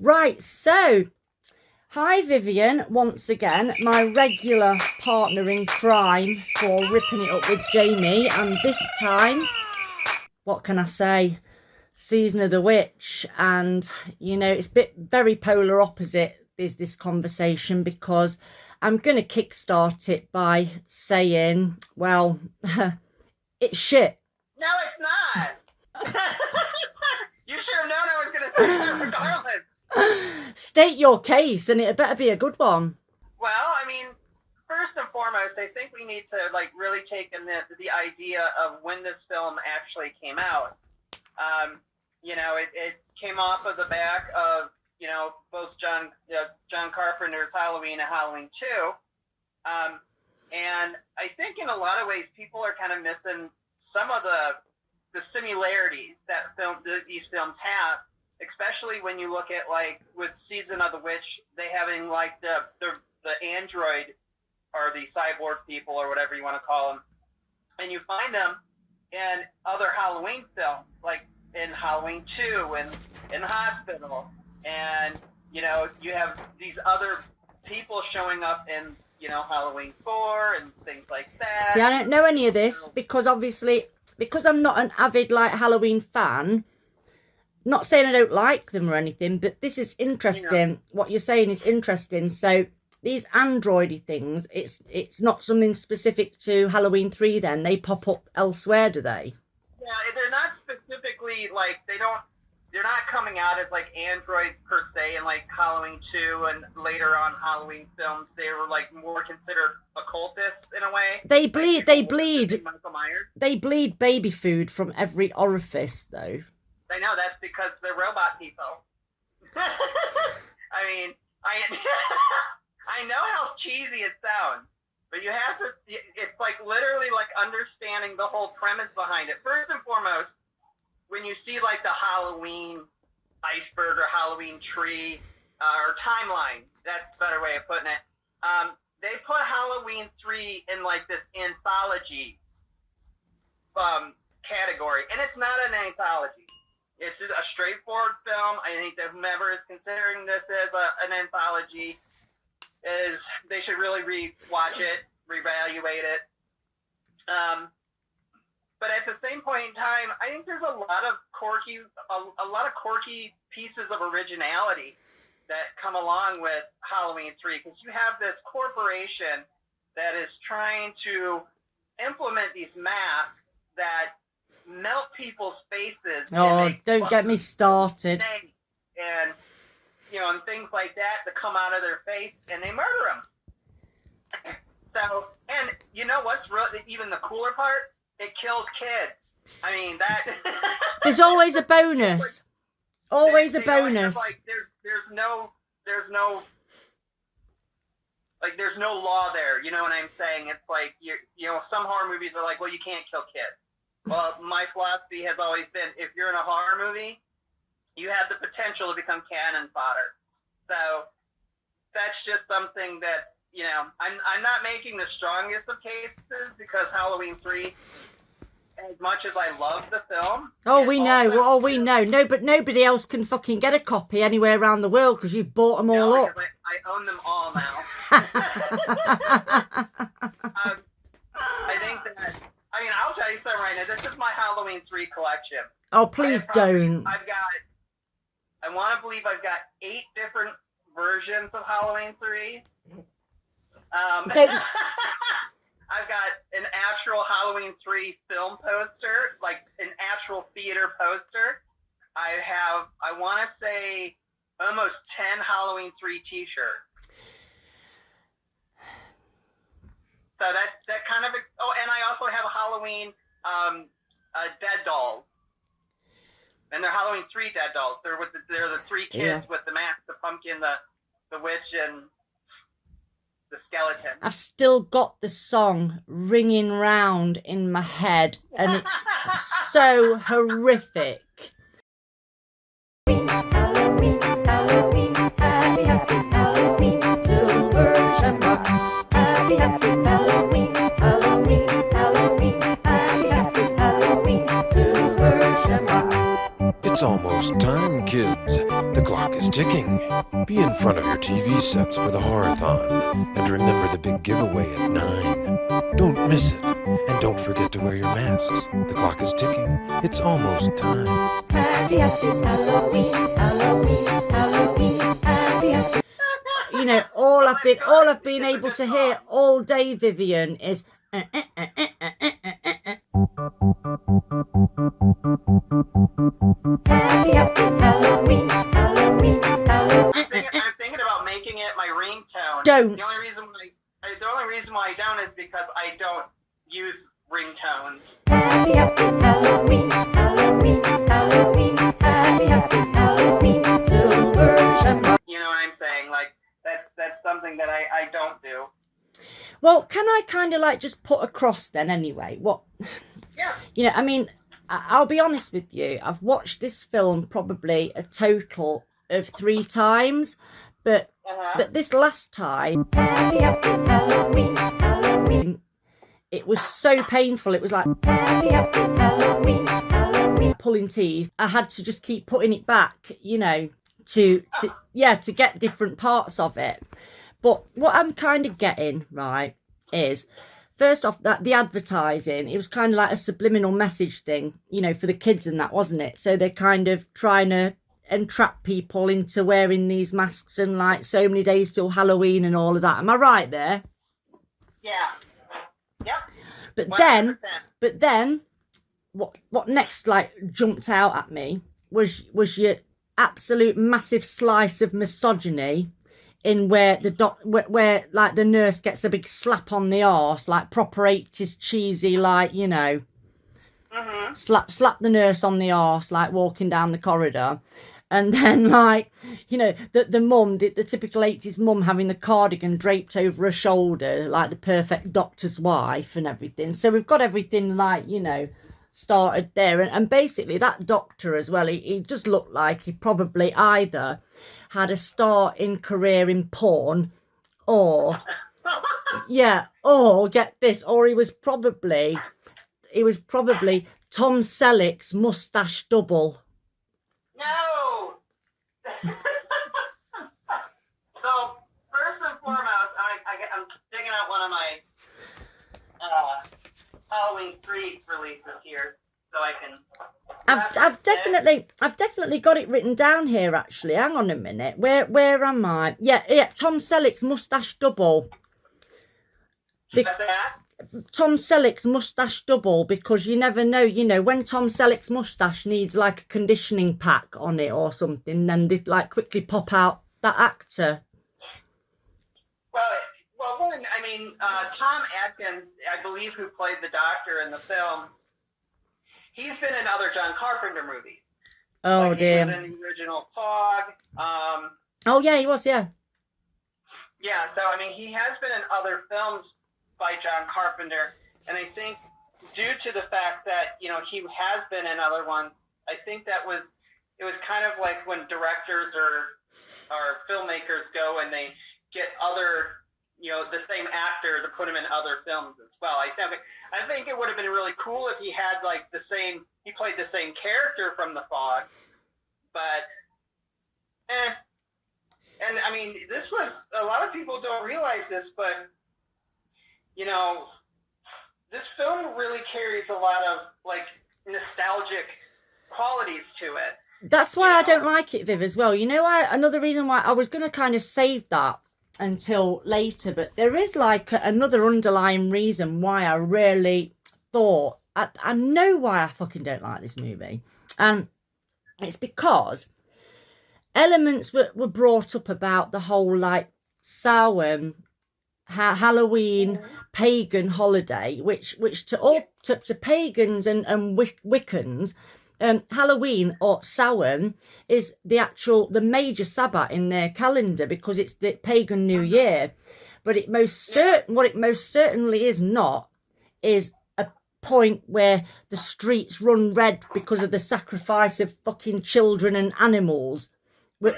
Right, so hi Vivian, once again, my regular partner in crime for ripping it up with Jamie, and this time, what can I say, season of the witch. And you know, it's very polar opposite is this conversation, because I'm going to kickstart it by saying, well, it's shit. No, it's not. You should have known I was going to say that regardless. State your case, and it better be a good one. Well, I mean, first and foremost, I think we need to really take in the idea of when this film actually came out. You know, it came off of the back of, you know, both John Carpenter's Halloween and Halloween 2. And I think in a lot of ways people are kind of missing some of the similarities that these films have, especially when you look at, like, with Season of the Witch, they having, like, the android or the cyborg people or whatever you want to call them, and you find them in other Halloween films, like in Halloween 2 and in the hospital, and, you know, you have these other people showing up in, you know, Halloween 4 and things like that. See, I don't know any of this, because obviously, because I'm not an avid, like, Halloween fan. Not saying I don't like them or anything, but this is interesting. You know, what you're saying is interesting. So these androidy things, it's not something specific to Halloween 3 then. They pop up elsewhere, do they? Yeah, they're not specifically, like, they're not coming out as, like, androids per se in, like, Halloween 2 and later on Halloween films. They were, like, more considered occultists in a way. They bleed Michael Myers. They bleed baby food from every orifice, though. I know, that's because they're robot people. I mean, I know how cheesy it sounds, but you have to, it's like literally like understanding the whole premise behind it. First and foremost, when you see like the Halloween iceberg or Halloween tree or timeline, that's a better way of putting it, they put Halloween 3 in like this anthology category, and it's not an anthology. It's a straightforward film. I think that whomever is considering this as an anthology they should really re-watch it, reevaluate it. But at the same point in time, I think there's a lot of quirky pieces of originality that come along with Halloween 3, because you have this corporation that is trying to implement these masks that melt people's faces. Oh, don't get me started. And, you know, and things like that come out of their face, and they murder them. So, and you know what's really even the cooler part? It kills kids. I mean, that. There's always a bonus. Always a bonus. Like, there's no law there. You know what I'm saying? It's like you know, some horror movies are like, well, you can't kill kids. Well, my philosophy has always been, if you're in a horror movie, you have the potential to become cannon fodder. So that's just something that, you know, I'm not making the strongest of cases, because Halloween 3, as much as I love the film. Oh, we know. No, but nobody else can fucking get a copy anywhere around the world, because you've bought them all up. I own them all now. I think that, I mean, I'll tell you something right now. This is my Halloween 3 collection. Oh, please don't. I want to believe I've got 8 different versions of Halloween 3. I've got an actual Halloween 3 film poster, like an actual theater poster. I want to say almost 10 Halloween 3 t-shirts. So that kind of, and I also have a Halloween dead dolls. And they're Halloween 3 dead dolls. They're the 3 kids with the mask, the pumpkin, the witch, and the skeleton. I've still got the song ringing round in my head, and it's so horrific. Halloween, Halloween, happy, happy Halloween, silver shamrock. Happy, happy Halloween, Halloween, Halloween, happy, happy Halloween, silver shamrock. It's almost time, kids. The clock is is ticking. Be in front of your TV sets for the horror-thon. And remember the big giveaway at 9. Don't miss it. And don't forget to wear your masks. The clock is ticking. It's almost time. Happy, happy Halloween, Halloween, Halloween, happy, happy. You know, all I've been able to hear all day, Vivian, is Happy, happy Halloween, Halloween, Halloween. I'm thinking about making it my ringtone. Don't. The only reason why I don't is because I don't use ringtones. Happy, happy Halloween, Halloween, Halloween, happy, happy Halloween, silver shamrock. You know what I'm saying? Like that's something that I don't do. Well, can I kind of like just put across then anyway? What? Yeah. You know, I mean, I'll be honest with you. I've watched this film probably a total of 3 times, but this last time, Happy, happy Halloween, Halloween, it was so painful. It was like happy, happy Halloween, Halloween. pulling teeth. I had to just keep putting it back, you know, to get different parts of it. But what I'm kind of getting, right, is first off that the advertising, it was kind of like a subliminal message thing, you know, for the kids and that, wasn't it? So they're kind of trying to entrap people into wearing these masks and like so many days till Halloween and all of that. Am I right there? Yeah. Yep. But 100%. then what next like jumped out at me was your absolute massive slice of misogyny in where where like the nurse gets a big slap on the arse, like proper 80s cheesy, like, you know, slap the nurse on the arse, like walking down the corridor. And then, like, you know, the mum, the typical 80s mum having the cardigan draped over her shoulder, like the perfect doctor's wife and everything. So we've got everything, like, you know, started there. And basically that doctor as well, he just looked like he probably either had a starting career in porn or, or get this, or he was probably Tom Selleck's mustache double. No. So first and foremost, I'm digging out one of my Halloween 3 releases here, so I can. I've definitely got it written down here. Actually, hang on a minute. Where am I? Yeah. Tom Selleck's mustache double. What's that? Tom Selleck's mustache double, because you never know, you know, when Tom Selleck's mustache needs like a conditioning pack on it or something, then they like quickly pop out that actor. Well, one, I mean, Tom Atkins, I believe, who played the doctor in the film, he's been in other John Carpenter movies. Oh, like dear. He was in the original Fog. Oh, yeah, he was, yeah. Yeah, so, I mean, he has been in other films by John Carpenter, and I think due to the fact that, you know, he has been in other ones, I think it was kind of like when directors or filmmakers go and they get other, you know, the same actor to put him in other films as well. I think it would have been really cool if he had like he played the same character from The Fog, but and I mean, this was, a lot of people don't realize this, but you know, this film really carries a lot of like nostalgic qualities to it. That's why I don't like it, Viv, as well. You know, another reason why I was going to kind of save that until later, but there is like another underlying reason why I really thought, I know why I fucking don't like this movie. And it's because elements were brought up about the whole like Samhain, Halloween, pagan holiday, which to pagans and Wiccans, Halloween or Samhain is the major Sabbath in their calendar, because it's the pagan New Year. But what it most certainly is not is a point where the streets run red because of the sacrifice of fucking children and animals. Well,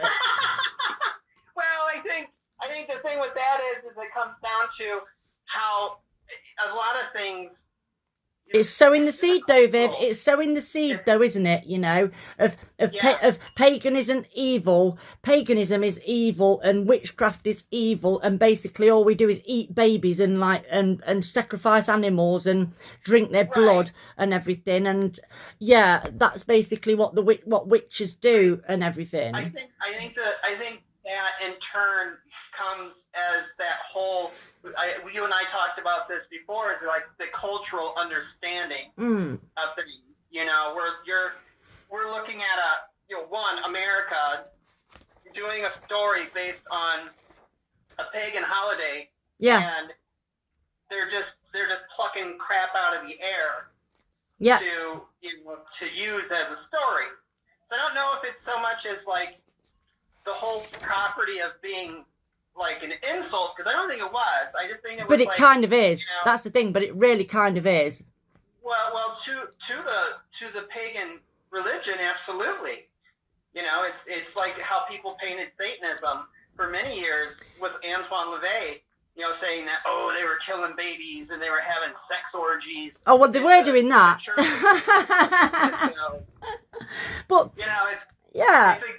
I think the thing with that is it comes down to how a lot of things It's sowing the seed, though, Viv. It's sowing the seed, though, isn't it? You know, of paganism evil. Paganism is evil, and witchcraft is evil. And basically, all we do is eat babies and and sacrifice animals and drink their blood and everything. And yeah, that's basically what what witches do and everything. I think that in turn comes as that whole. You and I talked about this before. Is like the cultural understanding of things. You know, we're looking at America doing a story based on a pagan holiday. Yeah. And they're just plucking crap out of the air. Yeah. To use as a story. So I don't know if it's so much as like the whole property of being like an insult, because I don't think it was. I just think it was. But it like, kind of is. You know, that's the thing. But it really kind of is. Well, to the pagan religion, absolutely. You know, it's like how people painted Satanism for many years with Antoine LaVey. You know, saying that they were killing babies and they were having sex orgies. Oh well, they were doing that. You know, but you know, it's. Yeah. I think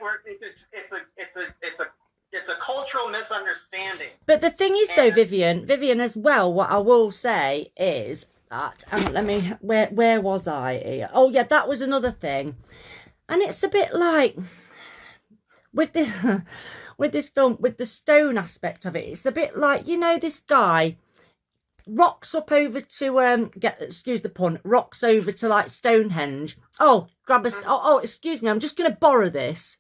it's a cultural misunderstanding. But the thing is, though, Vivian, as well, what I will say is that, and where was I here? Oh, yeah, that was another thing. And it's a bit like, with this film, with the stone aspect of it, it's a bit like, you know, this guy rocks up over to, excuse the pun, rocks over to, like, Stonehenge. Oh, excuse me, I'm just going to borrow this.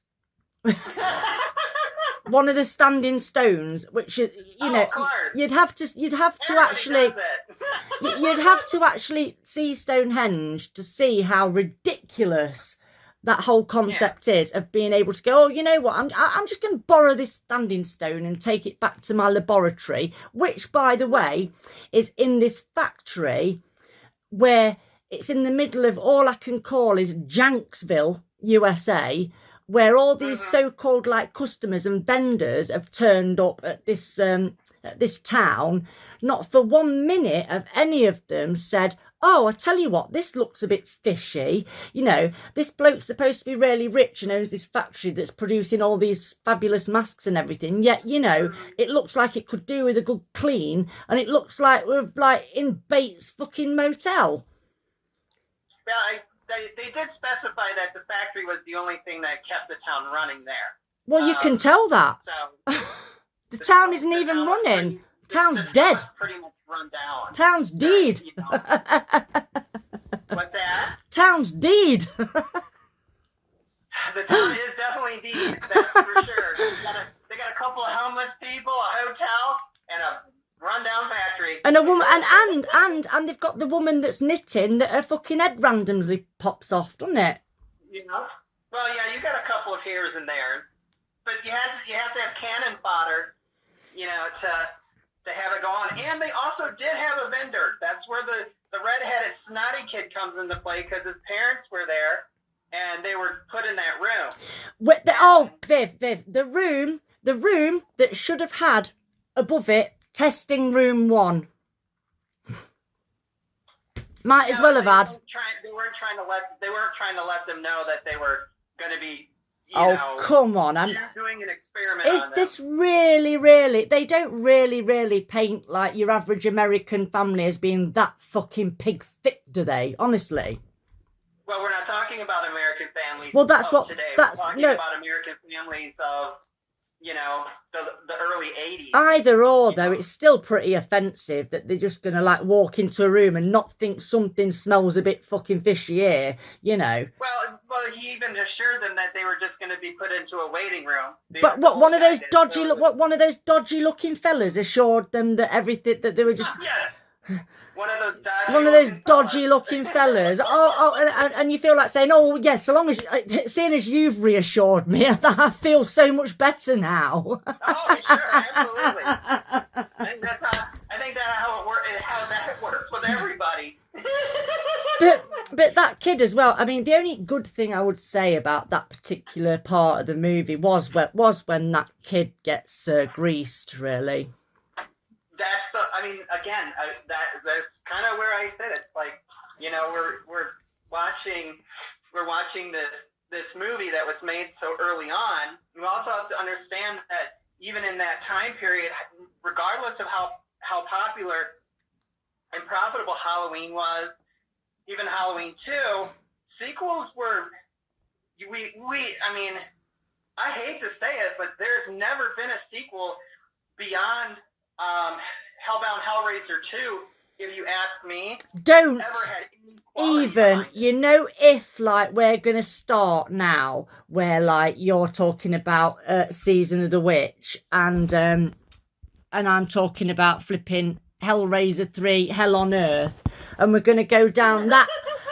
One of the standing stones, which you'd have to actually see Stonehenge to see how ridiculous that whole concept is of being able to go, oh, you know what, I'm just going to borrow this standing stone and take it back to my laboratory, which, by the way, is in this factory where it's in the middle of all I can call is Janksville, USA, where all these so-called like customers and vendors have turned up at this town. Not for 1 minute have any of them said, oh, I tell you what, this looks a bit fishy. You know, this bloke's supposed to be really rich and owns this factory that's producing all these fabulous masks and everything. Yet, you know, it looks like it could do with a good clean, and it looks like we're like in Bates fucking motel. Yeah, They did specify that the factory was the only thing that kept the town running there. Well, you can tell that. So the town isn't even running. Town's dead. Pretty much run down. Town's dead. You know. What's that? Town's dead. The town is definitely dead. That's for sure. They got a couple of homeless people, a hotel, and a rundown factory. And a woman, and they've got the woman that's knitting that her fucking head randomly pops off, doesn't it? You know. Well, yeah, you got a couple of hairs in there, but you have to have cannon fodder, you know, to have it go on. And they also did have a vendor. That's where the redheaded snotty kid comes into play, because his parents were there and they were put in that room. Viv, the room that should have had above it testing room 1. Might as well have had. They weren't trying to let them know that they were going to be. Come on! Doing an experiment. Is this really? They don't really paint like your average American family as being that fucking pig thick, do they? Honestly. Well, we're not talking about American families. Well, that's what. Today. That's we're talking about American families of, you know, the early 80s. Either or, though, it's still pretty offensive that they're just going to, like, walk into a room and not think something smells a bit fucking fishy here, you know. Well, he even assured them that they were just going to be put into a waiting room. But what, one of those dodgy looking fellas assured them that everything, that they were just... Yeah. One of those dodgy looking fellas. And you feel like saying, oh, yes, so long as, seeing as you've reassured me, I feel so much better now. Oh, sure, absolutely. I think that's how that works with everybody. but that kid as well. I mean, the only good thing I would say about that particular part of the movie was when that kid gets greased, really. That's that's kind of where I said it. Like, You know, we're watching this movie that was made so early on. We also have to understand that even in that time period, regardless of how popular and profitable Halloween was, even Halloween 2, sequels were, I mean, I hate to say it, but there's never been a sequel beyond Hellbound Hellraiser 2, if you ask me. Don't Ever had any quality even, behind it. you know, if like we're going to start now where like you're talking about Season of the Witch and I'm talking about flipping Hellraiser 3, Hell on Earth, and we're going to go down that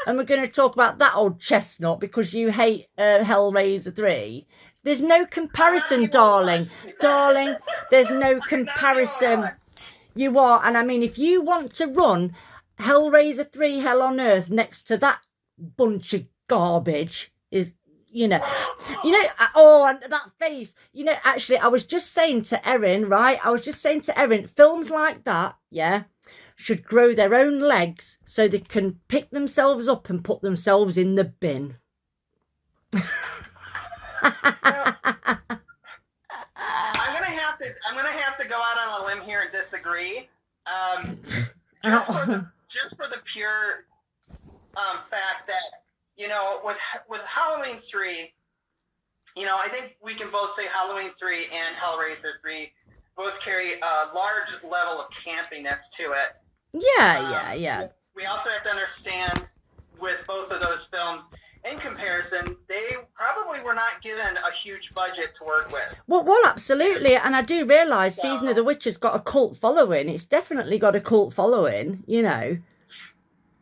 and we're going to talk about that old chestnut because you hate Hellraiser 3. There's no comparison, darling. Darling, there's no comparison. You are, and I mean, if you want to run Hellraiser 3, Hell on Earth next to that bunch of garbage, is, you know, oh, and that face, you know, actually, I was just saying to Erin, right? I was just saying to Erin, films like that, yeah, should grow their own legs so they can pick themselves up and put themselves in the bin. I'm gonna have to go out on a limb here and disagree. Just for the pure fact that, you know, with Halloween 3, you know, I think we can both say Halloween 3 and Hellraiser 3 both carry a large level of campiness to it. Yeah. We also have to understand with both of those films, in comparison, they probably were not given a huge budget to work with. Well, absolutely. And I do realise Season of the Witch has got a cult following. It's definitely got a cult following, you know.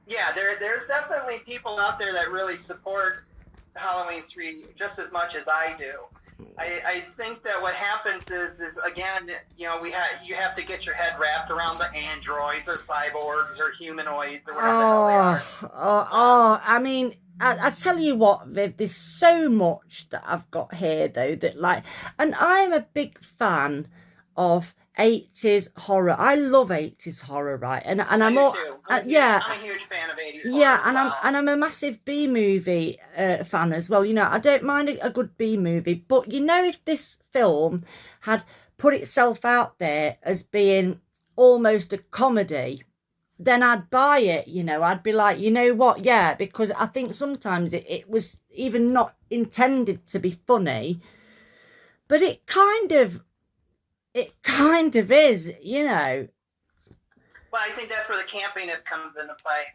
Yeah, there's definitely people out there that really support Halloween 3 just as much as I do. I think that what happens is again, you know, you have to get your head wrapped around the androids or cyborgs or humanoids or whatever the hell they are. I mean, I tell you what, Viv, there's so much that I've got here, though, that like, and I'm a big fan of 80s horror. I love 80s horror, right? And I'm all, yeah, I'm a huge fan of 80s horror. Yeah, and I'm a massive B movie fan as well. You know, I don't mind a good B movie, but you know, if this film had put itself out there as being almost a comedy, then I'd buy it, you know. I'd be like, you know what, yeah, because I think sometimes it was even not intended to be funny, but it kind of is, you know. Well, I think that's where the campiness comes into play.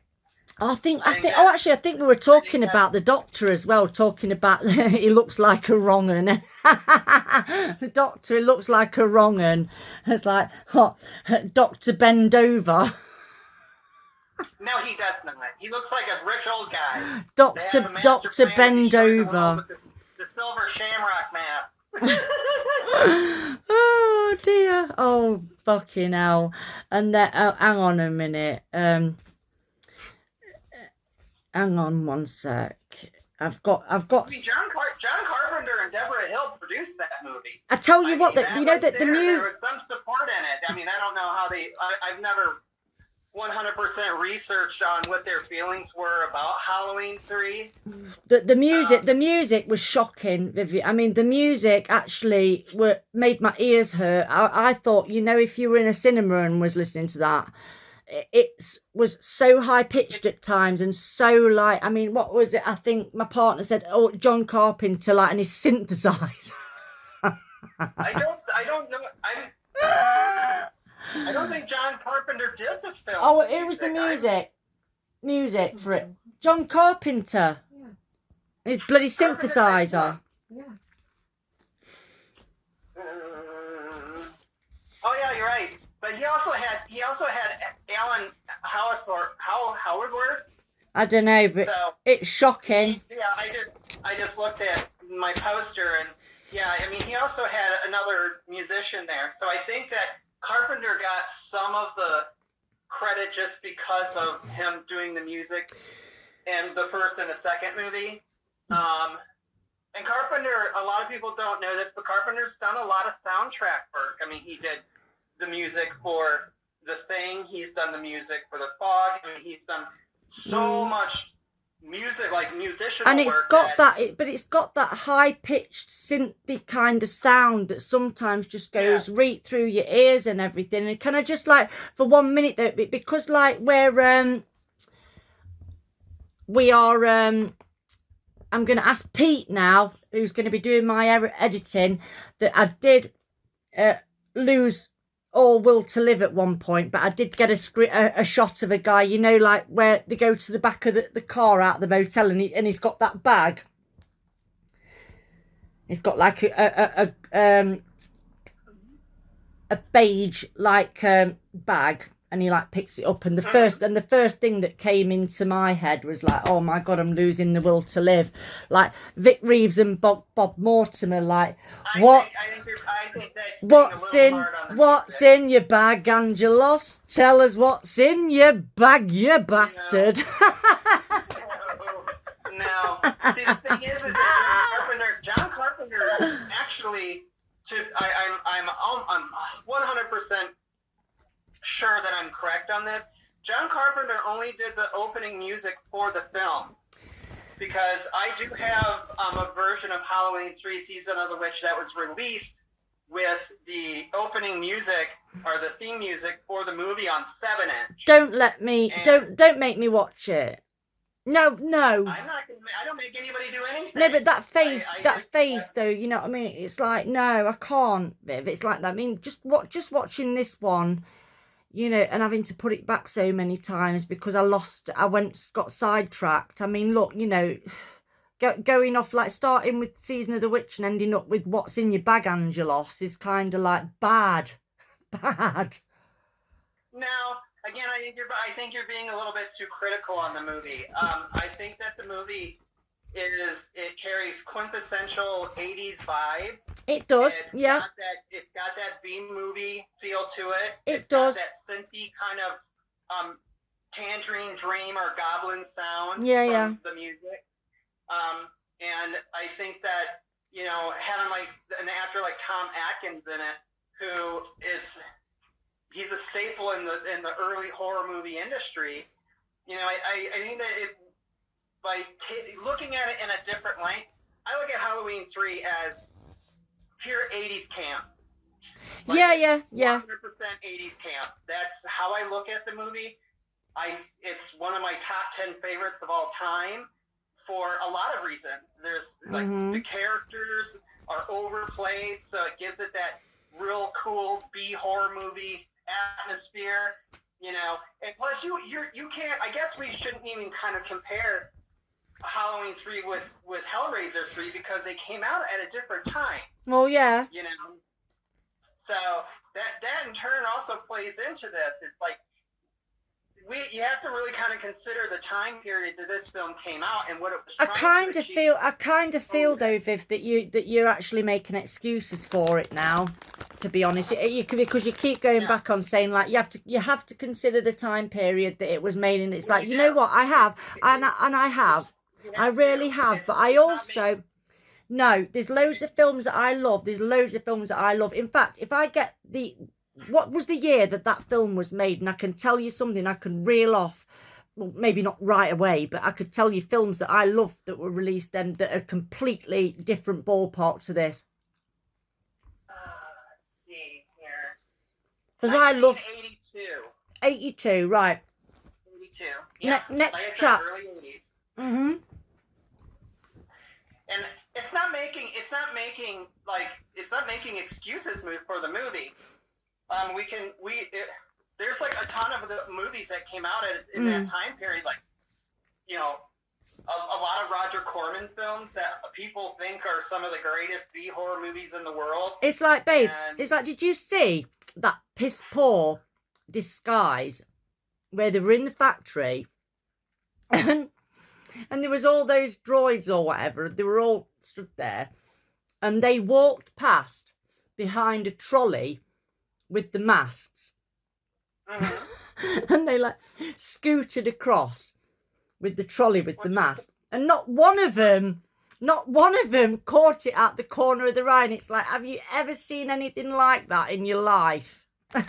I think we were talking about the Doctor as well, talking about he looks like a wrong un. The Doctor looks like a wrong un. It's like, what, Dr. Bend Over. No, he does not. He looks like a rich old guy. Dr. Bend Over. The silver shamrock masks. Oh dear. Oh fucking hell. And then, hang on a minute. Hang on one sec. I've got. I mean, John Carpenter and Deborah Hill produced that movie. I tell you what, that you know that the new. There was some support in it. I mean, I don't know how they. I've never 100% researched on what their feelings were about Halloween 3. The music was shocking, Vivian. I mean, the music actually made my ears hurt. I thought, you know, if you were in a cinema and was listening to that, it was so high pitched at times and so like, I mean, what was it? I think my partner said, "Oh, John Carpenter, like, and his synthesizer." I don't know. I don't think John Carpenter did the film. Oh, it was the music for it. John Carpenter. Yeah. His bloody synthesizer. Yeah. Oh yeah, you're right. But he also had Alan Howardworth. I don't know, but so, it's shocking. I just looked at my poster and yeah, I mean, he also had another musician there. So I think that Carpenter got some of the credit just because of him doing the music in the first and the second movie. And Carpenter, a lot of people don't know this, but Carpenter's done a lot of soundtrack work. I mean, he did the music for The Thing. He's done the music for The Fog. I mean, he's done so much music, like musician And it's work got but it's got that high-pitched synthy kind of sound that sometimes just goes right through your ears and everything. And kind of just like for 1 minute though, because like we are I'm going to ask Pete now, who's going to be doing my editing, that I did lose all will to live at one point, but I did get a shot of a guy, you know, like where they go to the back of the car out of the motel, and he's got that bag. He's got like a beige like bag, and he like picks it up, and the first thing that came into my head was like, oh my god, I'm losing the will to live. Like Vic Reeves and Bob Mortimer, like what? I think that's what's in your bag, Angelos? Tell us what's in your bag, you bastard. No. See, the thing is that John Carpenter actually, I'm 100% sure that I'm correct on this. John Carpenter only did the opening music for the film, because I do have a version of Halloween 3 Season of the Witch that was released with the opening music or the theme music for the movie on 7-inch. Don't make me watch it. No. I'm not gonna, I don't make anybody do anything. No, but that face, though, you know what I mean? It's like, no, I can't, Viv. It's like that. I mean, just watching this one, you know, and having to put it back so many times because got sidetracked. I mean, look, you know, going off, like starting with Season of the Witch and ending up with what's in your bag, Angelos, is kind of like bad. Now, again, I think you're being a little bit too critical on the movie. I think that the movie it carries quintessential 80s vibe. It does, yeah. It's got that B-movie feel to it. It does. Got that synthy kind of Tangerine Dream or Goblin sound from the music. And I think that, you know, having like an actor like Tom Atkins in it, who he's a staple in the early horror movie industry. You know, I think that looking at it in a different light, I look at Halloween 3 as pure 80s camp. Like, yeah. 100% 80s camp. That's how I look at the movie. It's one of my top 10 favorites of all time for a lot of reasons. There's like the characters are overplayed, so it gives it that real cool B horror movie atmosphere, you know. And plus, you can't. I guess we shouldn't even kind of compare Halloween 3 with Hellraiser 3 because they came out at a different time. Well, yeah. You know. So that in turn also plays into this. It's like you have to really kind of consider the time period that this film came out and what it was trying to achieve. I kind of feel though, Viv, that you're actually making excuses for it now. To be honest, because you keep going back on saying like you have to consider the time period that it was made in. It's like, you know what, I have, and I have, I really have, but I also no. There's loads of films that I love. In fact, if I get what was the year that film was made, and I can tell you something, I can reel off, well, maybe not right away, but I could tell you films that I love that were released then that are completely different ballpark to this. Let's see here. Because I love 82, right? 82. Yeah. Next like I said, chap. early 80s. Mm-hmm. And it's not making excuses for the movie. There's like a ton of the movies that came out in that time period, like, you know, a lot of Roger Corman films that people think are some of the greatest B horror movies in the world. It's like, babe, did you see that piss poor Disguise where they were in the factory and there was all those droids or whatever, they were all stood there and they walked past behind a trolley with the masks. And they like scooted across with the trolley with the mask, and not one of them caught it at the corner of the ride. It's like, have you ever seen anything like that in your life? Okay,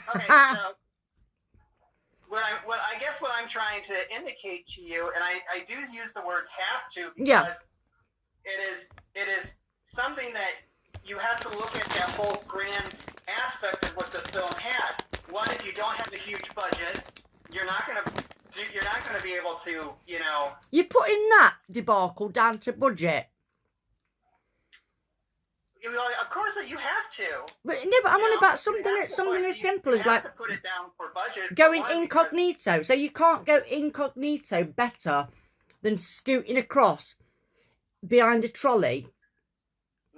I guess what I'm trying to indicate to you, and I do use the words have to because Yeah. it is something that you have to look at that whole grand aspect of what the film had. One, if you don't have a huge budget, you're not gonna be able to, you know. You're putting that debacle down to budget. Of course, you have to. But no, but I'm on about something as simple as like to put it down for budget. going incognito. So you can't go incognito better than scooting across behind a trolley.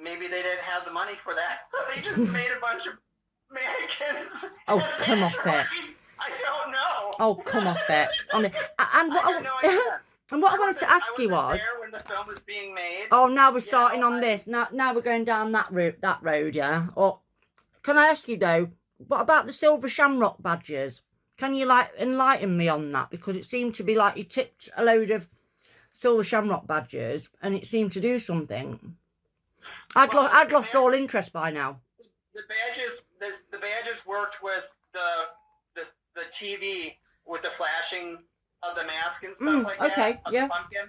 Maybe they didn't have the money for that, so they just made a bunch of mannequins. Oh, as come off it. androids. I don't know. Oh, come off it. And what I have no idea. and what I wanted to ask you was, there when the film was being made. oh, now we're starting on this. Now we're going down that road, yeah. Or can I ask you though, what about the silver shamrock badges? Can you like enlighten me on that? Because it seemed to be like you tipped a load of silver shamrock badges, and it seemed to do something. I'd lost all interest by now. The badges worked with the TV with the flashing of the mask and stuff like okay, that. Of yeah. the pumpkin.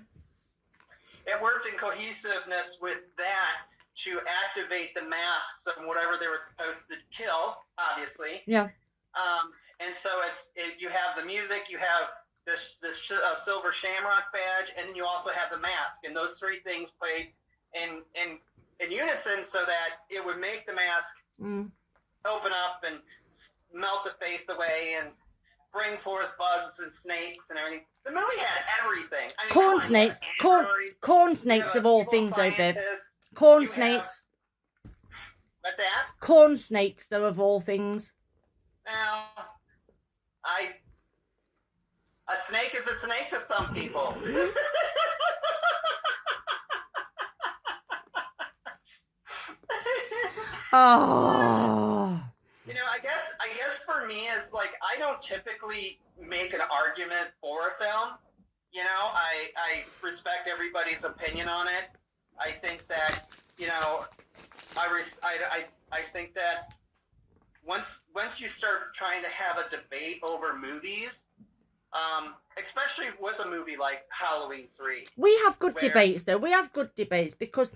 It worked in cohesiveness with that to activate the masks of whatever they were supposed to kill, obviously. Yeah. And so you have the music, you have this silver shamrock badge, and then you also have the mask, and those three things played in unison so that it would make the mask open up and melt the face away and bring forth bugs and snakes and everything. The movie had everything. I mean, Corn snakes, corn snakes of all things, though, Viv. Corn snakes. What's that? Corn snakes, though, of all things. Well, a snake is a snake to some people. Oh. You know, I guess for me, it's like I don't typically make an argument for a film. You know, I respect everybody's opinion on it. I think that, you know, I think that once you start trying to have a debate over movies, especially with a movie like Halloween 3. We have good debates, though. We have good debates because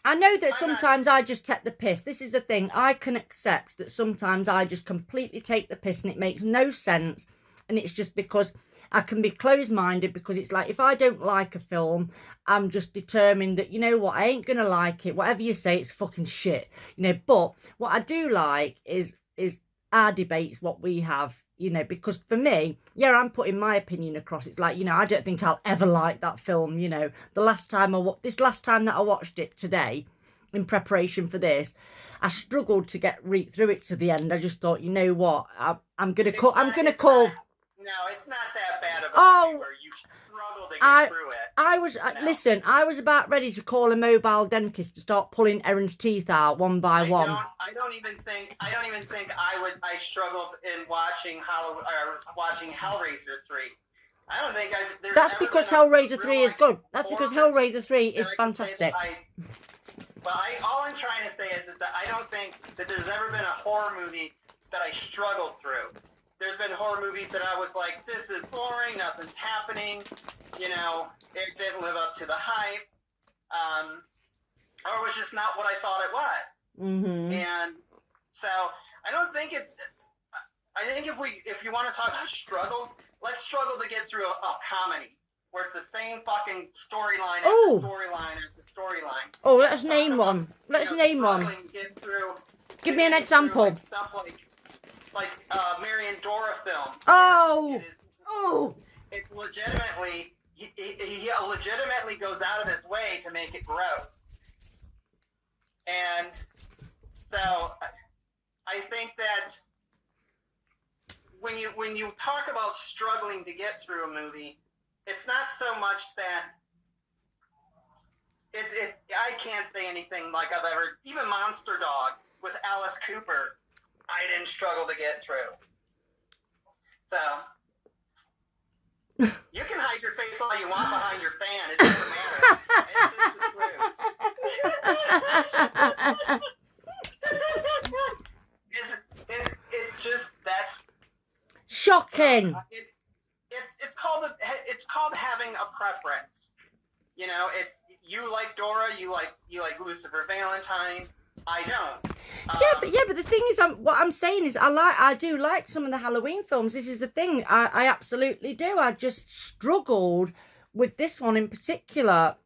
I know that sometimes I just take the piss. This is the thing. I can accept that sometimes I just completely take the piss and it makes no sense. And it's just because I can be closed-minded, because it's like if I don't like a film, I'm just determined that, you know what, I ain't going to like it. Whatever you say, it's fucking shit. You know, but what I do like is our debates, what we have. You know, because for me, yeah, I'm putting my opinion across. It's like, you know, I don't think I'll ever like that film. You know, last time that I watched it today, in preparation for this, I struggled to get through it to the end. I just thought, you know what, I'm gonna call. No, it's not that bad of a movie where you struggle to get through it. Listen, I was about ready to call a mobile dentist to start pulling Erin's teeth out one by one. I don't even think I struggled in watching Hellraiser 3. I don't think That's because Hellraiser 3 is good. That's because Hellraiser 3 is fantastic. All I'm trying to say is that I don't think that there's ever been a horror movie that I struggled through. There's been horror movies that I was like, this is boring, nothing's happening, you know, it didn't live up to the hype, or it was just not what I thought it was. Mm-hmm. And so I don't think I think if you want to talk about struggle, let's struggle to get through a comedy where it's the same fucking storyline after storyline after storyline. Oh, let's name one. Let's name one. Give me an example. Like stuff like Marion Dora films. It's legitimately he legitimately goes out of his way to make it gross. And so I think that when you talk about struggling to get through a movie, it's not so much that I can't say anything like I've ever, even Monster Dog with Alice Cooper, I didn't struggle to get through. So you can hide your face all you want behind your fan, it doesn't matter. It's just Shocking. It's called having a preference. You know, it's you like Dora, you like Lucifer Valentine. I don't. But the thing is, what I'm saying is, I do like some of the Halloween films. This is the thing, I absolutely do. I just struggled with this one in particular.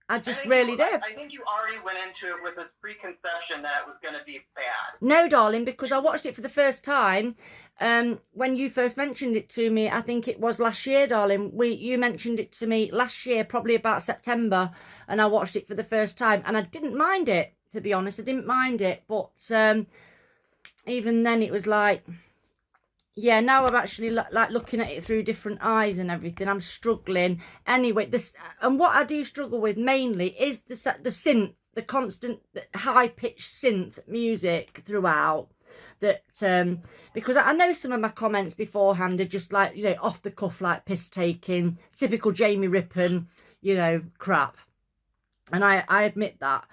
I just really do. I think you already went into it with this preconception that it was going to be bad. No, darling, because I watched it for the first time. When you first mentioned it to me, I think it was last year, darling. You mentioned it to me last year, probably about September, and I watched it for the first time, and I didn't mind it. To be honest, I didn't mind it, but even then it was like, yeah, now I'm actually like looking at it through different eyes and everything. I'm struggling. Anyway, and what I do struggle with mainly is the synth, the constant high-pitched synth music throughout. That because I know some of my comments beforehand are just like, you know, off the cuff, like piss taking, typical Jamie Rippon, you know, crap. And I admit that.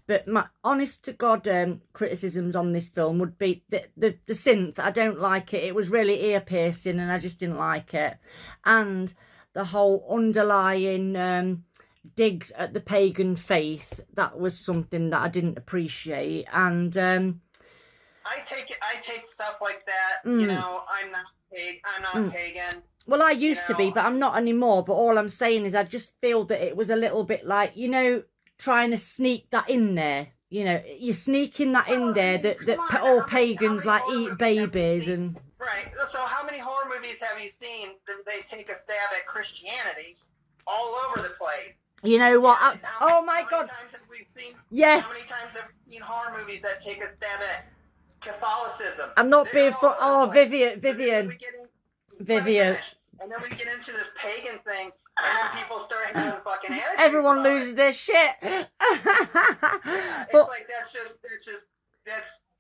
But my honest to God criticisms on this film would be the synth. I don't like it. It was really ear piercing and I just didn't like it. And the whole underlying digs at the pagan faith, that was something that I didn't appreciate. And I take stuff like that. You know, I'm not pagan. Well, I used to be, but I'm not anymore. But all I'm saying is I just feel that it was a little bit like, you know, trying to sneak that in there. You know, you're sneaking that in there that all pagans like eat babies and... Right. So how many horror movies have you seen that they take a stab at Christianity all over the place? You know what? Oh my God. How many times have we seen... Yes. How many times have we seen horror movies that take a stab at Catholicism? I'm not being... Vivian. And then we get into this pagan thing, and then people start having fucking attitudes. Everyone loses their shit. Yeah, it's like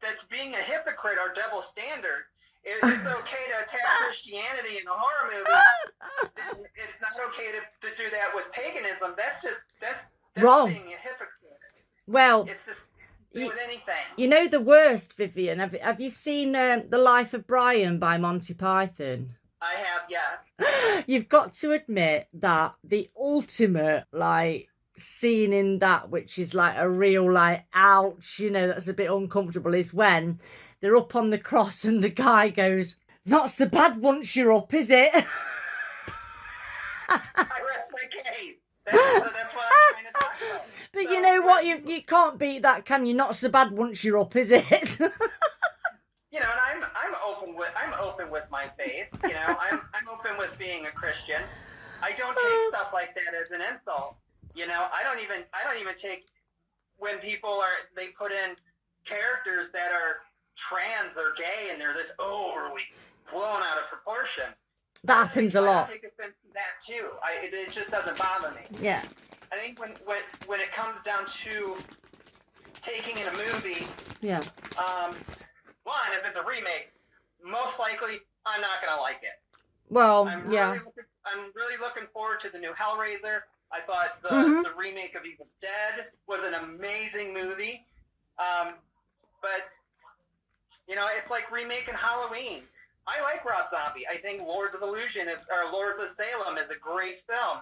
that's being a hypocrite or double standard. If it's okay to attack Christianity in a horror movie, then it's not okay to do that with paganism. That's wrong. Being a hypocrite. Well, it's just with anything. You know the worst, Vivian. Have you seen The Life of Brian by Monty Python? I have, yes. You've got to admit that the ultimate, like, scene in that, which is like a real, like, ouch, you know, that's a bit uncomfortable, is when they're up on the cross and the guy goes, "Not so bad once you're up, is it?" I rest my case. That's what I'm trying to talk about. But so, you know what? You can't beat that, can you? Not so bad once you're up, is it? You know, and I'm open with my faith. You know, I'm open with being a Christian. I don't take stuff like that as an insult. You know, I don't even take when people they put in characters that are trans or gay and they're this overly blown out of proportion. That happens a lot. I take offense to that too. It just doesn't bother me. Yeah. I think when it comes down to taking in a movie, yeah. One, if it's a remake, most likely I'm not gonna like it. Well, I'm really looking forward to the new Hellraiser. I thought the remake of Evil Dead was an amazing movie. But you know, it's like remaking Halloween. I like Rob Zombie. I think Lords of Salem is a great film.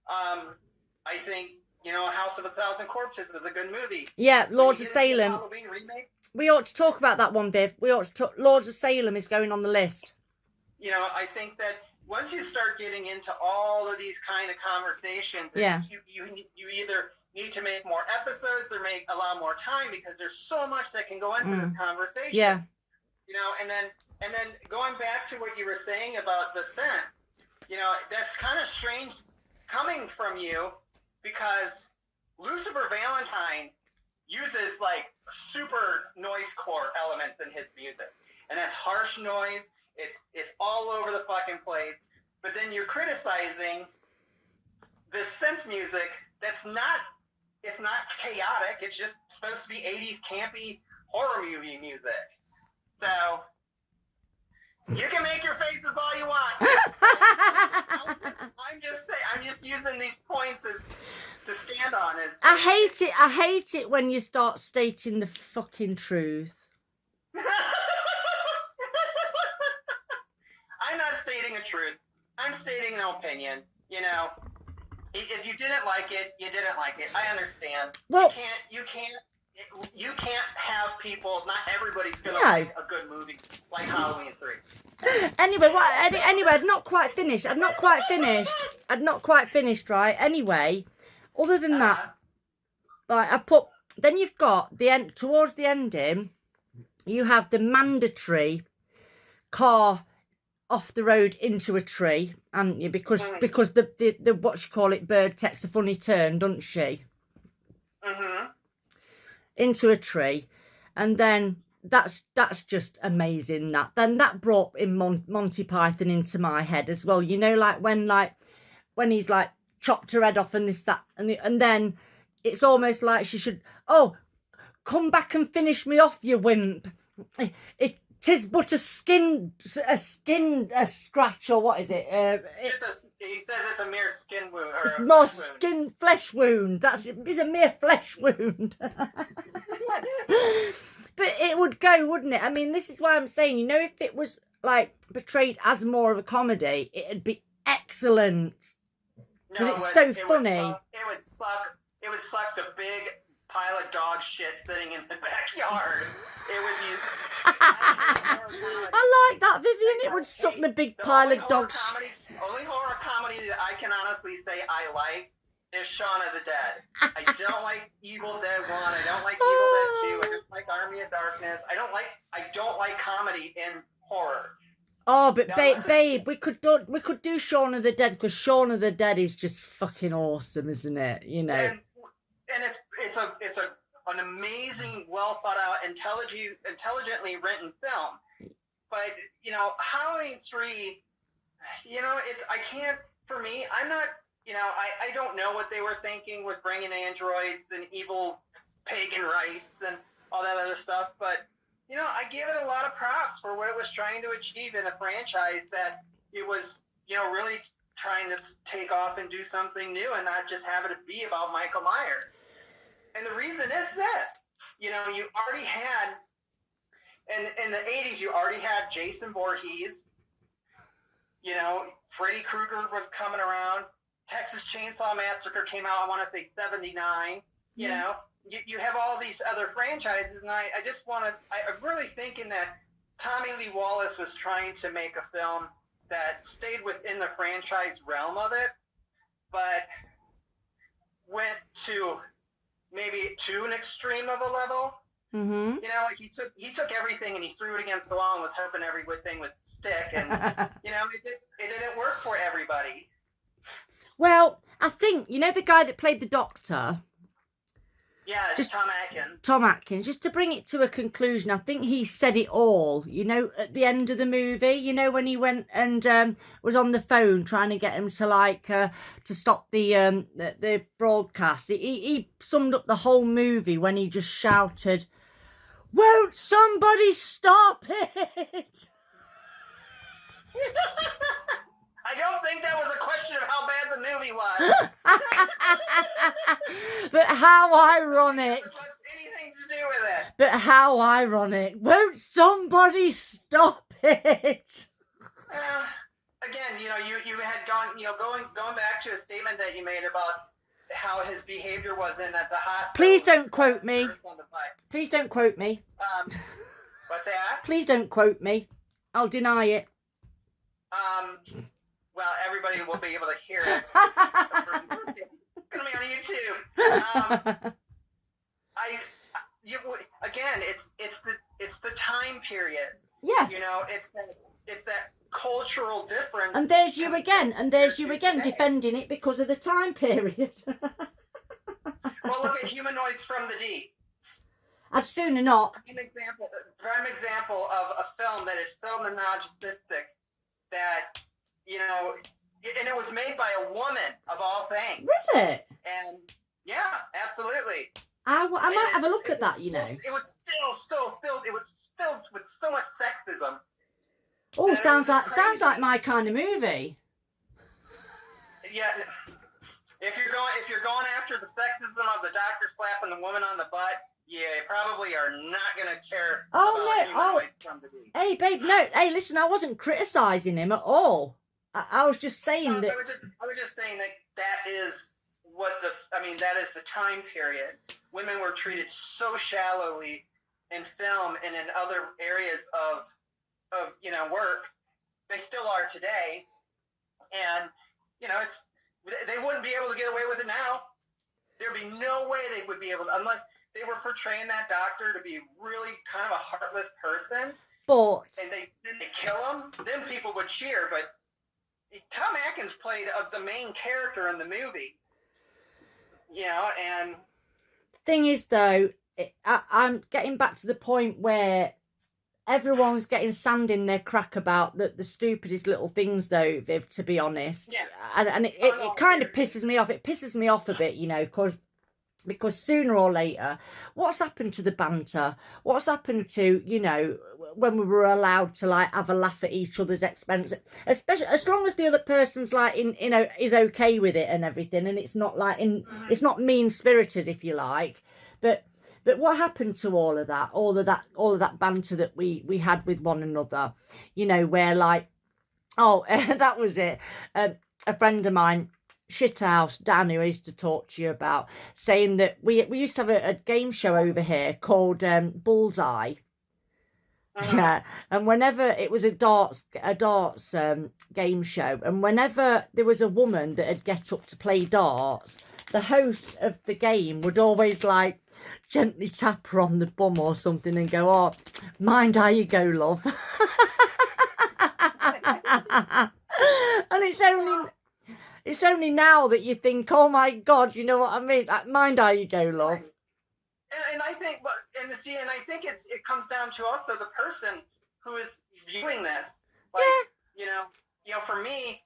I think, you know, House of a Thousand Corpses is a good movie. Yeah, Lords of Salem. Halloween remakes. We ought to talk about that one, Viv. Lords of Salem is going on the list. You know, I think that once you start getting into all of these kind of conversations, yeah. you either need to make more episodes or allow more time because there's so much that can go into this conversation. Yeah. You know, and then going back to what you were saying about the scent, you know, that's kind of strange coming from you because Lucifer Valentine uses like super noise core elements in his music, and that's harsh noise. It's all over the fucking place. But then you're criticizing this synth music that's not chaotic. It's just supposed to be 80s campy horror movie music. So you can make your faces all you want. I'm just using these points to stand on. I hate it when you start stating the fucking truth. I'm the truth. I'm stating an opinion. You know, if you didn't like it, you didn't like it. I understand. Well, you can't have people. Not everybody's gonna No. like a good movie like Halloween 3. Anyway, anyway, I'd not quite finished. I'd not quite finished, right? Anyway, other than that, like I put, then you've got the end, towards the ending, you have the mandatory car off the road into a tree, haven't you? Because the what you call it, bird takes a funny turn, doesn't she? Mm-hmm. Into a tree, and then that's just amazing. That brought in Monty Python into my head as well. You know, like when he's like chopped her head off and this that and then it's almost like she should, oh, come back and finish me off, you wimp. Tis but a scratch, or what is it? He says it's a mere skin wound. Or It's a more flesh wound. skin flesh wound. It's a mere flesh wound. But it would go, wouldn't it? I mean, this is why I'm saying, you know, if it was like portrayed as more of a comedy, it'd be excellent. Because it's so funny. It would suck the big pile of dog shit sitting in the backyard. It would be. I like that, Vivian. It would suck the big pile of dog shit. Only horror comedy that I can honestly say I like is Shaun of the Dead. I don't like Evil Dead 1. I don't like Evil Dead 2. I don't like Army of Darkness. I don't like comedy in horror. Oh, but Now, babe, we could do Shaun of the Dead, because Shaun of the Dead is just fucking awesome, isn't it? You know. And it's an amazing, well thought out, intelligently written film. But you know, Halloween 3, you know, I can't. For me, I'm not. You know, I don't know what they were thinking with bringing androids and evil pagan rites and all that other stuff. But you know, I give it a lot of props for what it was trying to achieve in a franchise that it was, you know, really trying to take off and do something new and not just have it be about Michael Myers. And the reason is this, you know, you already had, in the 80s, you already had Jason Voorhees, you know, Freddy Krueger was coming around, Texas Chainsaw Massacre came out, I want to say 79, you know, you have all these other franchises, and I'm really thinking that Tommy Lee Wallace was trying to make a film that stayed within the franchise realm of it, but went to maybe to an extreme of a level. Mm-hmm. You know, like he took everything and he threw it against the wall and was hoping everything would stick, and you know, it didn't work for everybody. Well, I think, you know, the guy that played the Doctor. Yeah, Just Tom Atkins. Just to bring it to a conclusion, I think he said it all, you know, at the end of the movie, you know, when he went and was on the phone trying to get him to like to stop the broadcast. He summed up the whole movie when he just shouted, "Won't somebody stop it?" I don't think that was a question of how bad the movie was. But how ironic. It was anything to do with it. But how ironic. Won't somebody stop it? Again, you know, you had gone, you know, going back to a statement that you made about how his behavior was in at the hospital. Please don't quote me. Please don't quote me. What's that? Please don't quote me. I'll deny it. Well, everybody will be able to hear it. It's gonna be on YouTube. Again, it's the time period. Yes. You know, it's that cultural difference. And there's you again. today. Defending it because of the time period. Well, look at Humanoids from the Deep. I'd sooner not. Prime example of a film that is so misogynistic that, you know, and it was made by a woman of all things. Was it? And yeah, absolutely. I might have a look at that, you know. It was still so filled. It was filled with so much sexism. Oh, And sounds it was like crazy. my kind of movie. Yeah. If you're going after the sexism of the doctor slapping the woman on the butt, yeah, you probably are not gonna care about Humanoids from the Deep. Hey, babe, no. Hey, listen, I wasn't criticising him at all. I was just saying No, that. I was just saying that is that is the time period. Women were treated so shallowly in film and in other areas of work. They still are today, and they wouldn't be able to get away with it now. There'd be no way they would be able to, unless they were portraying that doctor to be really kind of a heartless person. But and they kill him, then people would cheer. But Tom Atkins played the main character in the movie, and thing is, though, I'm getting back to the point where everyone's getting sand in their crack about the stupidest little things, though, Viv, to be honest. Yeah. And it kind of pisses me off. It pisses me off a bit, because sooner or later, what's happened to the banter? What's happened to, when we were allowed to, like, have a laugh at each other's expense? Especially as long as the other person's, like, is okay with it and everything, and it's not, like, it's not mean-spirited, if you like. But what happened to all of that banter that we had with one another? Where, like, that was it. A friend of mine, Shithouse Dan, who I used to talk to you about, saying that we used to have a game show over here called Bullseye. Yeah, and whenever it was a darts game show, and whenever there was a woman that'd get up to play darts, the host of the game would always, like, gently tap her on the bum or something and go, "Oh, mind how you go, love." And it's only now that you think, "Oh my God," you know what I mean? Like, mind how you go, love. And I think, I think it comes down to also the person who is viewing this. Like, for me,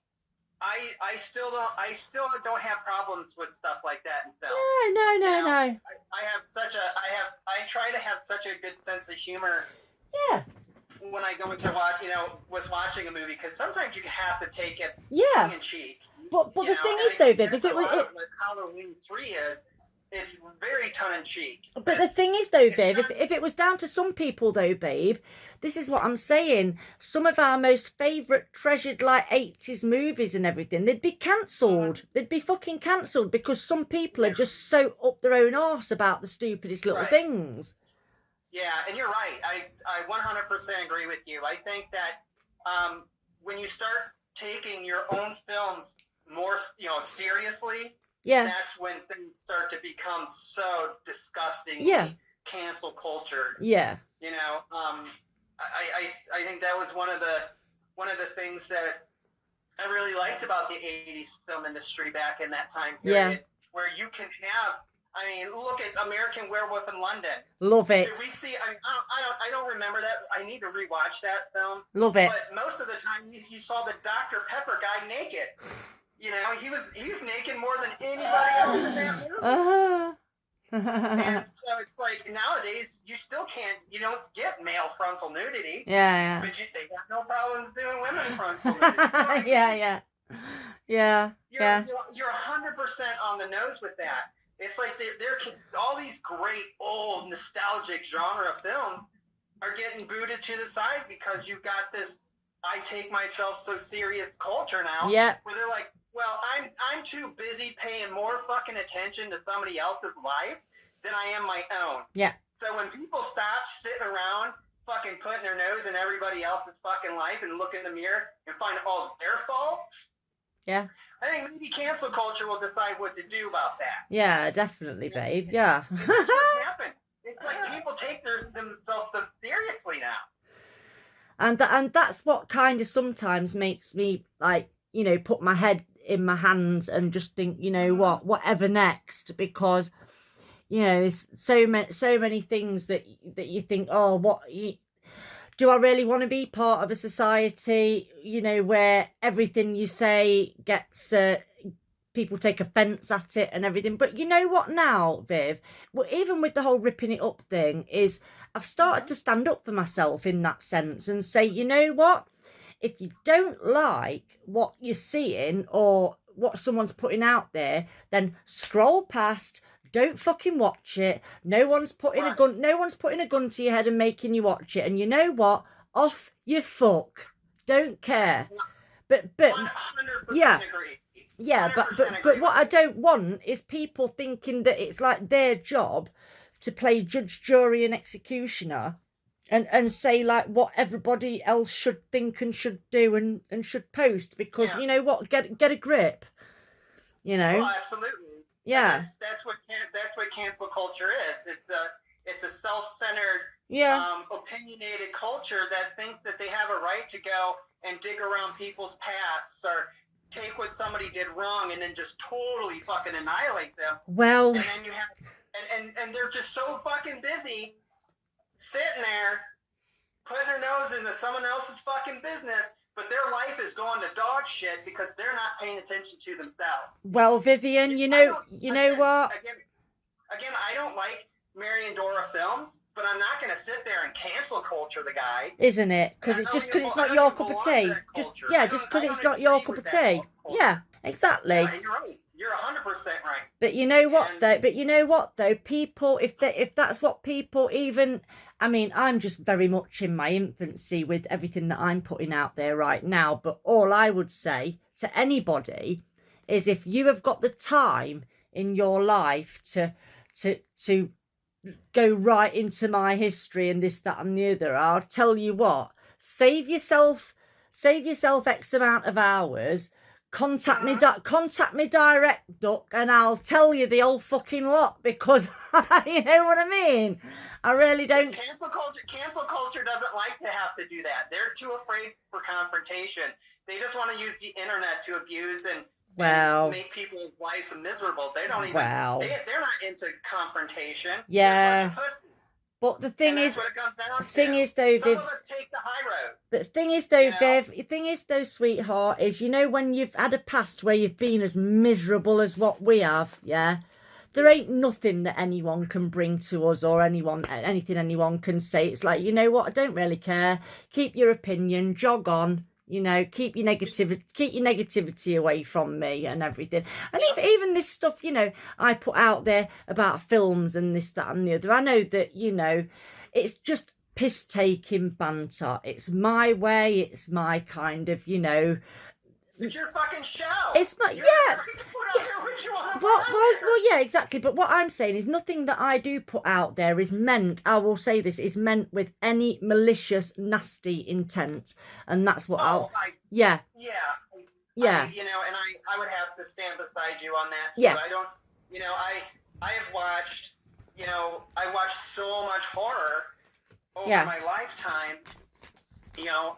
I still don't have problems with stuff like that in film. No. I try to have such a good sense of humor. Yeah. When I go into was watching a movie, because sometimes you have to take it tongue in cheek. But the thing is, though, Viv, if it was what Halloween 3 is, it's very tongue in cheek. But the thing is, though, Viv, if it was down to some people, though, babe, this is what I'm saying. Some of our most favourite, treasured, like, 80s movies and everything, they'd be cancelled. They'd be fucking cancelled because some people are just so up their own arse about the stupidest little things. Yeah, and you're right. I 100% agree with you. I think that when you start taking your own films more, seriously, that's when things start to become so disgustingly cancel culture. Yeah. I think that was one of the things that I really liked about the 80s film industry back in that time period, where you can have. I mean, look at American Werewolf in London. Love it. Did we see? I don't remember that. I need to rewatch that film. Love it. But most of the time, you saw the Dr. Pepper guy naked. He was naked more than anybody else in that movie. And so it's like nowadays you still can't. You don't get male frontal nudity. Yeah. But they got no problems doing women frontal nudity. Yeah. You're 100% on the nose with that. It's like all these great old nostalgic genre films are getting booted to the side because you've got this I take myself so serious culture now. Yeah. Where they're like, well, I'm too busy paying more fucking attention to somebody else's life than I am my own. Yeah. So when people stop sitting around fucking putting their nose in everybody else's fucking life and look in the mirror and find all their fault. Yeah. I think maybe cancel culture will decide what to do about that. Yeah, definitely, babe. Yeah. That's what happened. It's like people take themselves so seriously now. And that's what kind of sometimes makes me, like, put my head in my hands and just think, whatever next, because there's so many things that you think, do I really want to be part of a society, where everything you say gets, people take offence at it and everything. But you know what now, Viv? Well, even with the whole ripping it up thing, is I've started to stand up for myself in that sense and say, you know what? If you don't like what you're seeing or what someone's putting out there, then scroll past. Don't fucking watch it. No one's putting a gun to your head and making you watch it. And you know what? Off you fuck. Don't care. But 100% yeah. agree. Yeah, 100% but agree what with I don't want is people thinking that it's like their job to play judge, jury, and executioner, and say like what everybody else should think and should do and should post, because Yeah. you know what, get a grip, you know. Well, absolutely. Yeah. And that's what cancel culture is. It's a self-centered, Yeah. opinionated culture that thinks that they have a right to go and dig around people's pasts or take what somebody did wrong and then just totally fucking annihilate them. Well, And then you have and they're just so fucking busy sitting there putting their nose into someone else's fucking business, but their life is going to dog shit because they're not paying attention to themselves. well, Vivian, you know what? Again, I don't like Mary and Dora films, but I'm not going to sit there and cancel culture the guy. Isn't it? Because it's just because it's not your cup of tea. Just because it's not your cup of tea. Yeah, exactly. Yeah, you're right. You're 100% right. But you know what though? People, if that's what people even, I mean, I'm just very much in my infancy with everything that I'm putting out there right now. But all I would say to anybody is, if you have got the time in your life to go right into my history and this, that, and the other, I'll tell you what, save yourself X amount of hours. Contact me direct, Duck, and I'll tell you the whole fucking lot, because you know what I mean. I really don't. Cancel culture doesn't like to have to do that. They're too afraid for confrontation. They just want to use the internet to abuse and make people's lives miserable. They don't even. They're not into confrontation. Yeah. But the thing though, Viv, some of us take the high road. But the thing is though, Viv, the thing is though, sweetheart, is, you know, when you've had a past where you've been as miserable as what we have, yeah, there ain't nothing that anyone can bring to us, or anything anyone can say. It's like, you know what, I don't really care. Keep your opinion, jog on. You know, keep your negativity away from me and everything. And even this stuff, you know, I put out there about films and this, that, and the other. I know that, you know, it's just piss-taking banter. It's my way. It's my kind of, you know. It's your fucking show. It's not, Well, yeah, exactly. But what I'm saying is, nothing that I do put out there is meant, I will say this, is meant with any malicious, nasty intent. And that's what Yeah. You know, and I would have to stand beside you on that too. Yeah. I don't, you know, I have watched, you know, I watched so much horror over my lifetime. You know,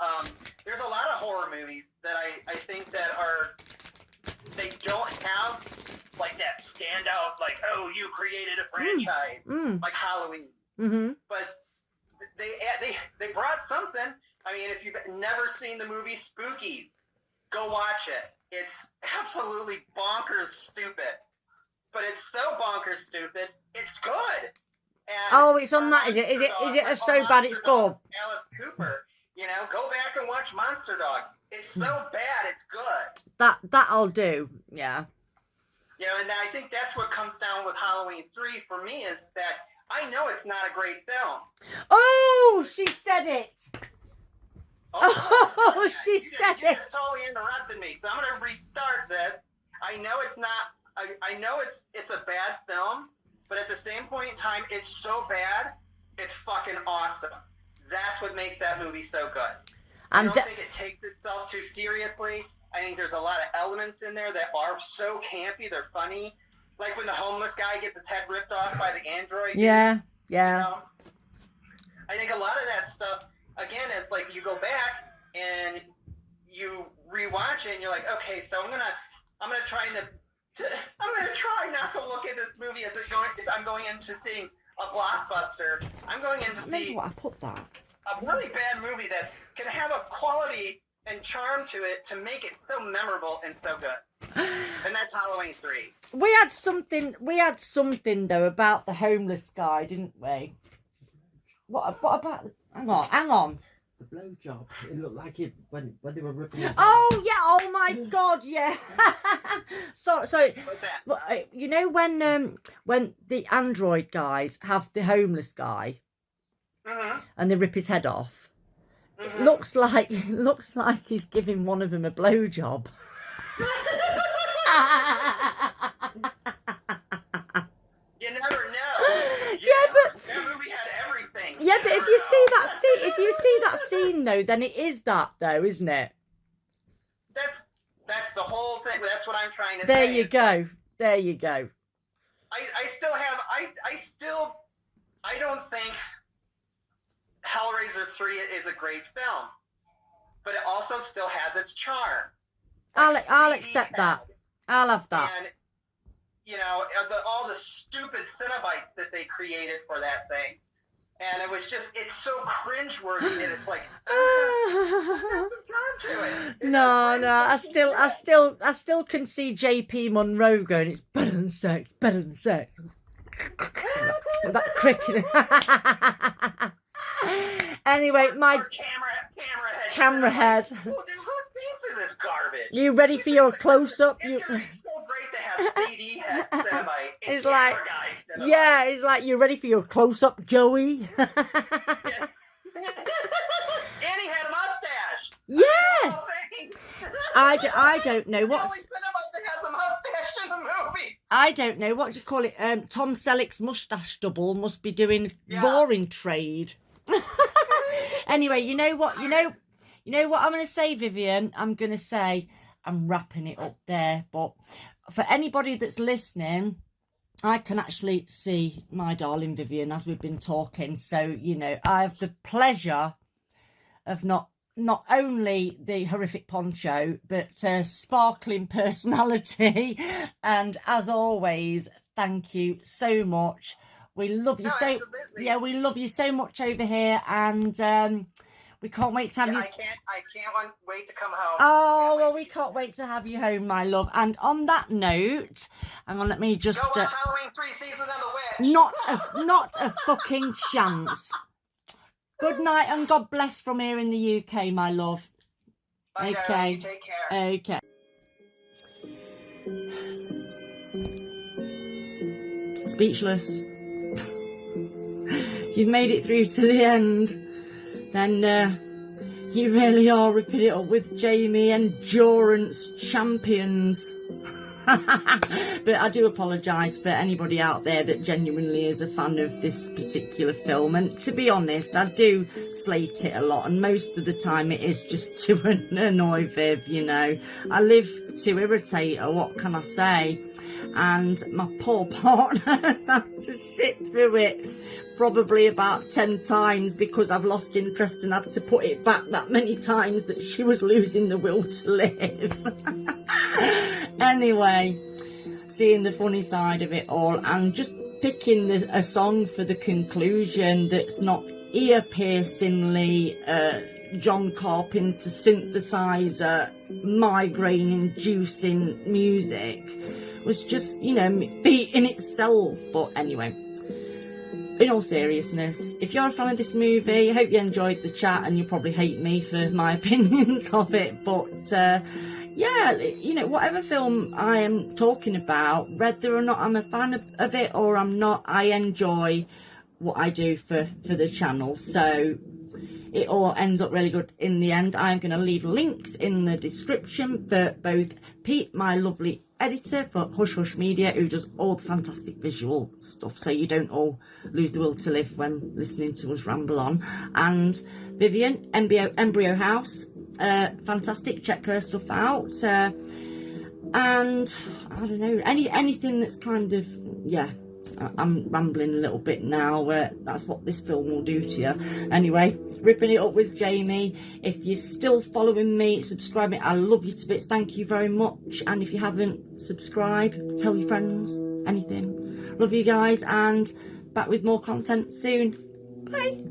there's a lot of horror movies that I think that they don't have like that standout, like, oh, you created a franchise, like Halloween. Mm-hmm. But they brought something. I mean, if you've never seen the movie Spookies, go watch it. It's absolutely bonkers stupid. But it's so bonkers stupid, it's good. And it's on that, is it? Is it so bad it's good? Alice Cooper. You know, go back and watch Monster Dog. It's so bad, it's good. That I'll do, yeah. You know, and I think that's what comes down with Halloween 3 for me, is that I know it's not a great film. Oh, she said it. Oh, she said it. You just totally interrupted me, so I'm going to restart this. I know it's not, I know it's a bad film, but at the same point in time, it's so bad, it's fucking awesome. That's what makes that movie so good. I don't think it takes itself too seriously. I think there's a lot of elements in there that are so campy, they're funny. Like when the homeless guy gets his head ripped off by the android. Yeah. You know? I think a lot of that stuff, again, it's like you go back and you rewatch it and you're like, okay, so I'm gonna try not to look at this movie as I'm going into seeing a blockbuster. I'm going in to see what I put that. A really bad movie that's going to have a quality and charm to it to make it so memorable and so good. And that's Halloween 3. We had something though about the homeless guy, didn't we? What about? Hang on. The blowjob. It looked like it when they were ripping his Oh yeah! Oh my God! Yeah. Sorry. What's that? You know when the android guys have the homeless guy, and they rip his head off. Mhm. looks like he's giving one of them a blowjob. You never know. That movie had everything. Yeah, but if you see that scene though, then it is that though, isn't it? That's the whole thing. That's what I'm trying to say. There you go. There you go. I don't think Hellraiser 3 is a great film, but it also still has its charm. I'll accept that. I'll have that. And you know, all the stupid Cenobites that they created for that thing. And it was just, it's so cringeworthy that it's like, let's have some time to it. No, I still can see JP Monroe going, it's better than sex, better than sex. With that cricket. Anyway, my camera head. Who's into this garbage? You ready for your close-up? It's gonna be so great to have CD head Cenobite. It's like, yeah, it's like, you ready for your close-up, Joey? Yes. And he had a mustache. Yeah. I don't know what's what's. the only Cenobite that has a mustache in the movie. I don't know what do you call it. Tom Selleck's mustache double must be doing Yeah. boring trade. Anyway, you know what I'm going to say, Vivian. I'm going to say I'm wrapping it up there. But for anybody that's listening, I can actually see my darling Vivian as we've been talking. So, you know, I have the pleasure of not only the horrific poncho, but sparkling personality. And as always, thank you so much. We love you Absolutely. Yeah, we love you so much over here, and we can't wait to have you. I can't wait to come home. Oh, well, we can't wait to have you home, my love. And on that note, hang on, let me just. Go watch Halloween 3 Season of the Witch. Not a fucking chance. Good night and God bless from here in the UK, my love. Bye, Okay. guys. You take care. Okay. Speechless. You've made it through to the end. Then you really are ripping it up with Jamie, endurance champions. But I do apologise for anybody out there that genuinely is a fan of this particular film. And to be honest, I do slate it a lot, and most of the time it is just to annoy Viv, you know. I live to irritate her, what can I say? And my poor partner had to sit through it probably about 10 times because I've lost interest and had to put it back that many times that she was losing the will to live. Anyway, seeing the funny side of it all and just picking a song for the conclusion that's not ear-piercingly John Carpenter synthesizer migraine-inducing music was just, you know, beat in itself. But anyway, in all seriousness, if you're a fan of this movie, I hope you enjoyed the chat, and you probably hate me for my opinions of it, but yeah, you know, whatever film I am talking about, whether or not I'm a fan of it or I'm not, I enjoy what I do for the channel. So it all ends up really good in the end. I'm going to leave links in the description for both Pete, my lovely editor for Hush Hush Media, who does all the fantastic visual stuff, so you don't all lose the will to live when listening to us ramble on, and Vivian, Embryo House, fantastic, check her stuff out, and I don't know, anything that's kind of, yeah, I'm rambling a little bit now. That's what this film will do to you. Anyway, ripping it up with Jamie. If you're still following me, subscribing, I love you to bits. Thank you very much. And if you haven't, subscribe, tell your friends, anything. Love you guys, and back with more content soon. Bye.